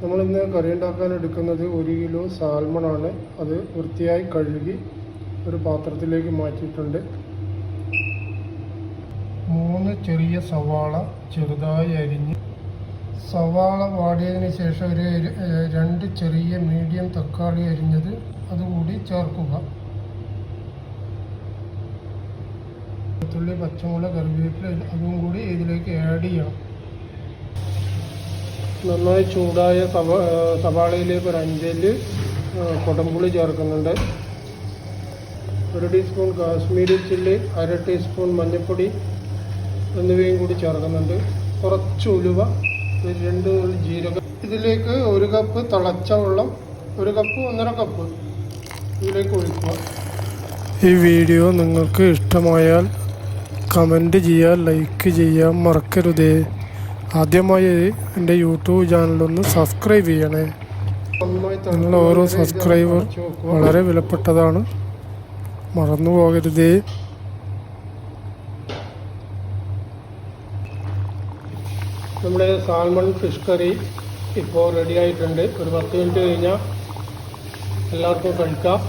നമ്മളിന്ന് കറി ഉണ്ടാക്കാൻ എടുക്കുന്നത് 1 കിലോ സാൽമണാണ്. അത് വൃത്തിയായി കഴുകി ഒരു പാത്രത്തിലേക്ക് മാറ്റിയിട്ടുണ്ട്. 3 ചെറിയ സവാള ചെറുതായി അരിഞ്ഞ്, സവാള വാടിയതിന് ശേഷം ഒരു 2 ചെറിയ മീഡിയം തക്കാളി അരിഞ്ഞത് അതുകൂടി ചേർക്കുക. വെളുത്തുള്ളി, പച്ചമുളക്, കറിവേപ്പില അതും കൂടി ഇതിലേക്ക് ആഡ് ചെയ്യണം. നന്നായി ചൂടായ സവാളയിലേക്ക് ഒരു 5 അല്ലി കൊടംപുളി ചേർക്കുന്നുണ്ട്. 1 ടീസ്പൂൺ കാശ്മീരി ചില്ലി, 1/2 ടീസ്പൂൺ മഞ്ഞൾപ്പൊടി എന്നിവയും കൂടി ചേർക്കുന്നുണ്ട്. കുറച്ച് ഉലുവ, 2 ജീരകം. ഇതിലേക്ക് 1 കപ്പ് തിളച്ച വെള്ളം, 1 കപ്പ് 1.5 കപ്പ് ഇതിലേക്ക് ഒഴിക്കുക. ഈ വീഡിയോ നിങ്ങൾക്ക് ഇഷ്ടമായാൽ കമൻറ്റ് ചെയ്യാൻ, ലൈക്ക് ചെയ്യാൻ മറക്കരുതേ. ആദ്യമായി എൻ്റെ യൂട്യൂബ് ചാനലൊന്ന് സബ്സ്ക്രൈബ് ചെയ്യണേ. നിങ്ങൾ ഓരോ സബ്സ്ക്രൈബർ വളരെ വിലപ്പെട്ടതാണ്, മറന്നു പോകരുതേ. നമ്മുടെ സാൽമൺ ഫിഷ് കറി ഇപ്പോൾ റെഡി ആയിട്ടുണ്ട്. ഒരു 10 മിനിറ്റ് കഴിഞ്ഞാൽ എല്ലാവർക്കും കഴിക്കാം.